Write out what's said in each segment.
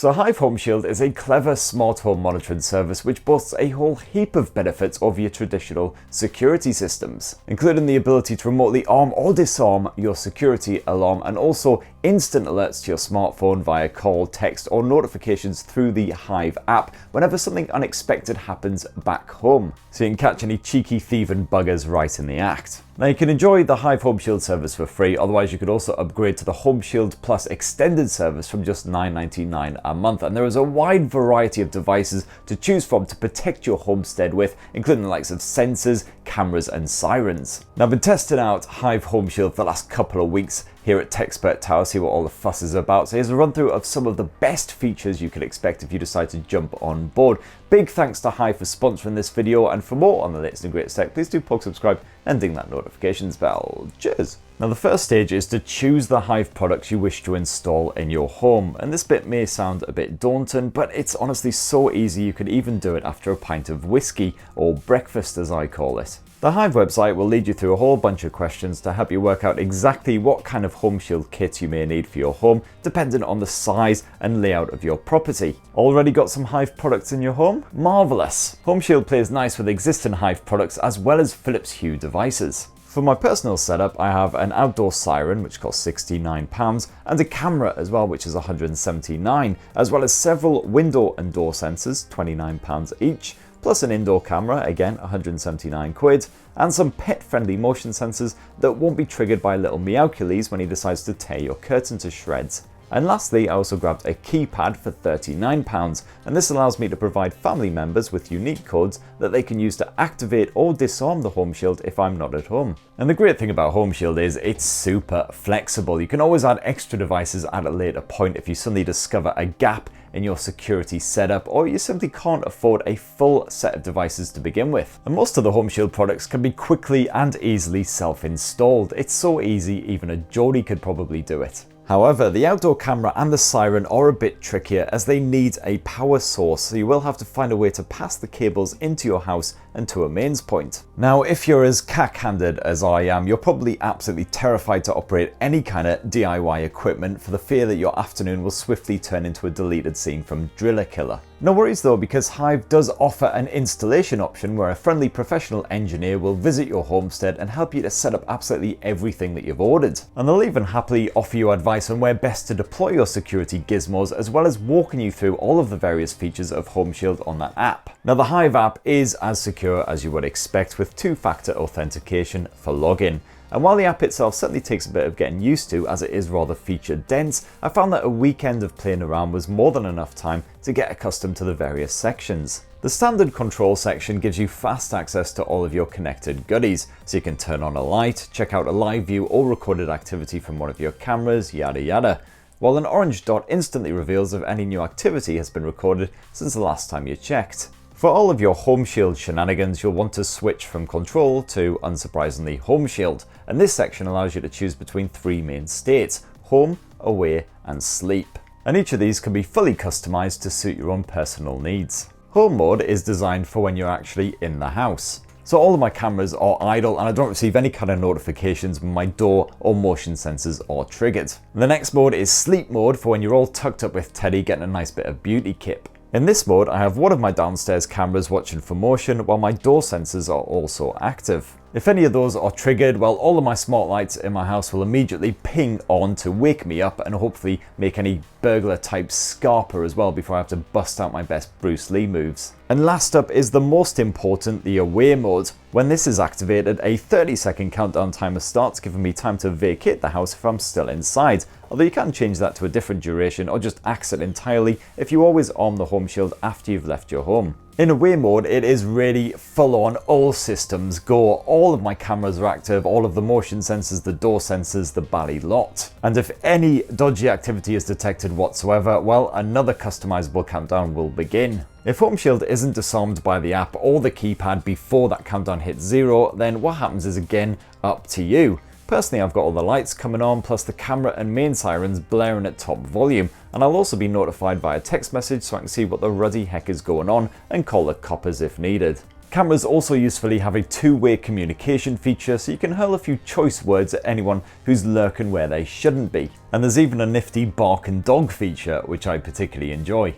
So Hive HomeShield is a clever smart home monitoring service which boasts a whole heap of benefits over your traditional security systems, including the ability to remotely arm or disarm your security alarm, and also instant alerts to your smartphone via call, text or notifications through the Hive app whenever something unexpected happens back home, so you can catch any cheeky thieving buggers right in the act. Now you can enjoy the Hive HomeShield service for free, otherwise you could also upgrade to the HomeShield Plus extended service from just $9.99 a month, and there is a wide variety of devices to choose from to protect your homestead with, including the likes of sensors, cameras and sirens. Now I've been testing out Hive HomeShield for the last couple of weeks here at TechSpert Tower, see what all the fuss is about. So here's a run through of some of the best features you can expect if you decide to jump on board. Big thanks to Hive for sponsoring this video, and for more on the latest and greatest tech, please do plug subscribe and ding that notifications bell. Cheers! Now the first stage is to choose the Hive products you wish to install in your home, and this bit may sound a bit daunting, but it's honestly so easy you could even do it after a pint of whiskey, or breakfast as I call it. The Hive website will lead you through a whole bunch of questions to help you work out exactly what kind of HomeShield kit you may need for your home, depending on the size and layout of your property. Already got some Hive products in your home? Marvellous! HomeShield plays nice with existing Hive products as well as Philips Hue devices. For my personal setup, I have an outdoor siren, which costs £69, and a camera as well, which is £179, as well as several window and door sensors, £29 each, plus an indoor camera, again 179 quid, and some pet-friendly motion sensors that won't be triggered by little Meowcules when he decides to tear your curtain to shreds. And lastly, I also grabbed a keypad for £39, and this allows me to provide family members with unique codes that they can use to activate or disarm the HomeShield if I'm not at home. And the great thing about HomeShield is it's super flexible. You can always add extra devices at a later point if you suddenly discover a gap in your security setup, or you simply can't afford a full set of devices to begin with. And most of the HomeShield products can be quickly and easily self-installed. It's so easy, even a Geordie could probably do it. However, the outdoor camera and the siren are a bit trickier as they need a power source, so you will have to find a way to pass the cables into your house and to a mains point. Now, if you're as cack-handed as I am, you're probably absolutely terrified to operate any kind of DIY equipment for the fear that your afternoon will swiftly turn into a deleted scene from Driller Killer. No worries though, because Hive does offer an installation option where a friendly professional engineer will visit your homestead and help you to set up absolutely everything that you've ordered. And they'll even happily offer you advice on where best to deploy your security gizmos, as well as walking you through all of the various features of HomeShield on that app. Now the Hive app is as secure as you would expect, with two-factor authentication for login. And while the app itself certainly takes a bit of getting used to, as it is rather feature dense, I found that a weekend of playing around was more than enough time to get accustomed to the various sections. The standard control section gives you fast access to all of your connected goodies, so you can turn on a light, check out a live view or recorded activity from one of your cameras, yada yada, while an orange dot instantly reveals if any new activity has been recorded since the last time you checked. For all of your HomeShield shenanigans, you'll want to switch from control to, unsurprisingly, HomeShield, and this section allows you to choose between three main states: home, away and sleep. And each of these can be fully customized to suit your own personal needs. Home mode is designed for when you're actually in the house. So all of my cameras are idle and I don't receive any kind of notifications when my door or motion sensors are triggered. The next mode is sleep mode, for when you're all tucked up with Teddy getting a nice bit of beauty kip. In this mode, I have one of my downstairs cameras watching for motion while my door sensors are also active. If any of those are triggered, well, all of my smart lights in my house will immediately ping on to wake me up and hopefully make any burglar type scarper as well before I have to bust out my best Bruce Lee moves. And last up is the most important, the away mode. When this is activated, a 30-second countdown timer starts, giving me time to vacate the house if I'm still inside. Although you can change that to a different duration or just axe it entirely if you always arm the HomeShield after you've left your home. In away mode, it is really full on, all systems go. All of my cameras are active, all of the motion sensors, the door sensors, the bally lot. And if any dodgy activity is detected whatsoever, well, another customizable countdown will begin. If HomeShield isn't disarmed by the app or the keypad before that countdown hits 0, then what happens is again up to you. Personally, I've got all the lights coming on, plus the camera and main sirens blaring at top volume, and I'll also be notified via text message so I can see what the ruddy heck is going on and call the coppers if needed. Cameras also usefully have a two-way communication feature, so you can hurl a few choice words at anyone who's lurking where they shouldn't be. And there's even a nifty bark and dog feature, which I particularly enjoy.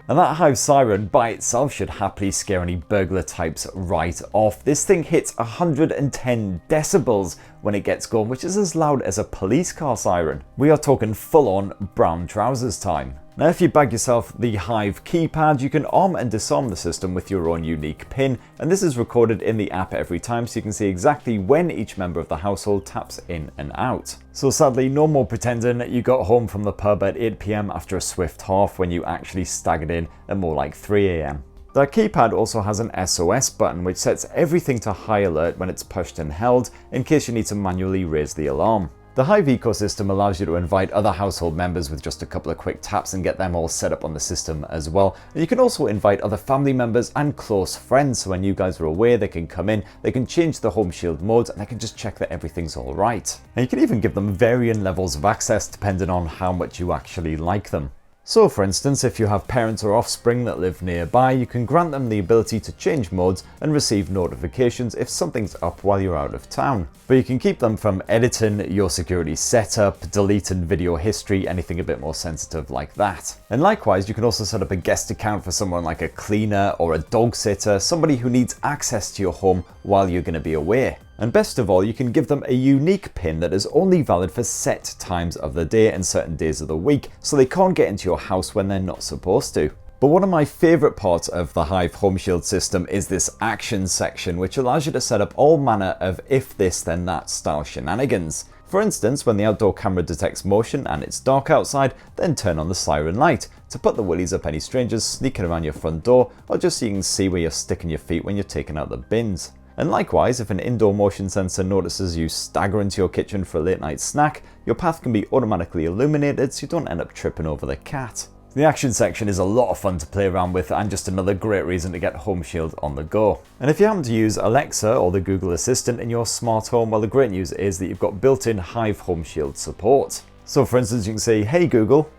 And that Hive siren by itself should happily scare any burglar types right off. This thing hits 110 decibels when it gets going, which is as loud as a police car siren. We are talking full-on brown trousers time. Now if you bag yourself the Hive Keypad, you can arm and disarm the system with your own unique pin, and this is recorded in the app every time, so you can see exactly when each member of the household taps in and out. So sadly, no more pretending you got home from the pub at 8 PM after a swift half when you actually staggered in at more like 3 AM. The keypad also has an SOS button which sets everything to high alert when it's pushed and held in case you need to manually raise the alarm. The Hive ecosystem allows you to invite other household members with just a couple of quick taps and get them all set up on the system as well. And you can also invite other family members and close friends, so when you guys are away they can come in, they can change the HomeShield modes and they can just check that everything's alright. And you can even give them varying levels of access depending on how much you actually like them. So for instance, if you have parents or offspring that live nearby, you can grant them the ability to change modes and receive notifications if something's up while you're out of town. But you can keep them from editing your security setup, deleting video history, anything a bit more sensitive like that. And likewise, you can also set up a guest account for someone like a cleaner or a dog sitter, somebody who needs access to your home while you're going to be away. And best of all, you can give them a unique PIN that is only valid for set times of the day and certain days of the week, so they can't get into your house when they're not supposed to. But one of my favourite parts of the Hive HomeShield system is this action section, which allows you to set up all manner of if this then that style shenanigans. For instance, when the outdoor camera detects motion and it's dark outside, then turn on the siren light to put the willies up any strangers sneaking around your front door, or just so you can see where you're sticking your feet when you're taking out the bins. And likewise, if an indoor motion sensor notices you stagger into your kitchen for a late night snack, your path can be automatically illuminated so you don't end up tripping over the cat. The action section is a lot of fun to play around with and just another great reason to get HomeShield on the go. And if you happen to use Alexa or the Google Assistant in your smart home, well, the great news is that you've got built-in Hive HomeShield support. So for instance, you can say, "Hey Google,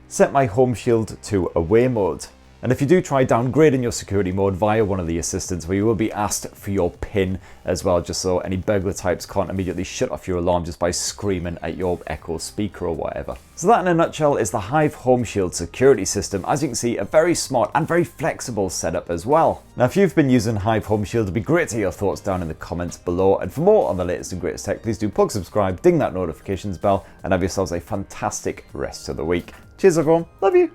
set my HomeShield to away mode." And if you do try downgrading your security mode via one of the assistants, where you will be asked for your PIN as well, just so any burglar types can't immediately shut off your alarm just by screaming at your Echo speaker or whatever. So that in a nutshell is the Hive HomeShield security system. As you can see, a very smart and very flexible setup as well. Now if you've been using Hive HomeShield, it'd be great to hear your thoughts down in the comments below. And for more on the latest and greatest tech, please do plug subscribe, ding that notifications bell, and have yourselves a fantastic rest of the week. Cheers everyone, love you!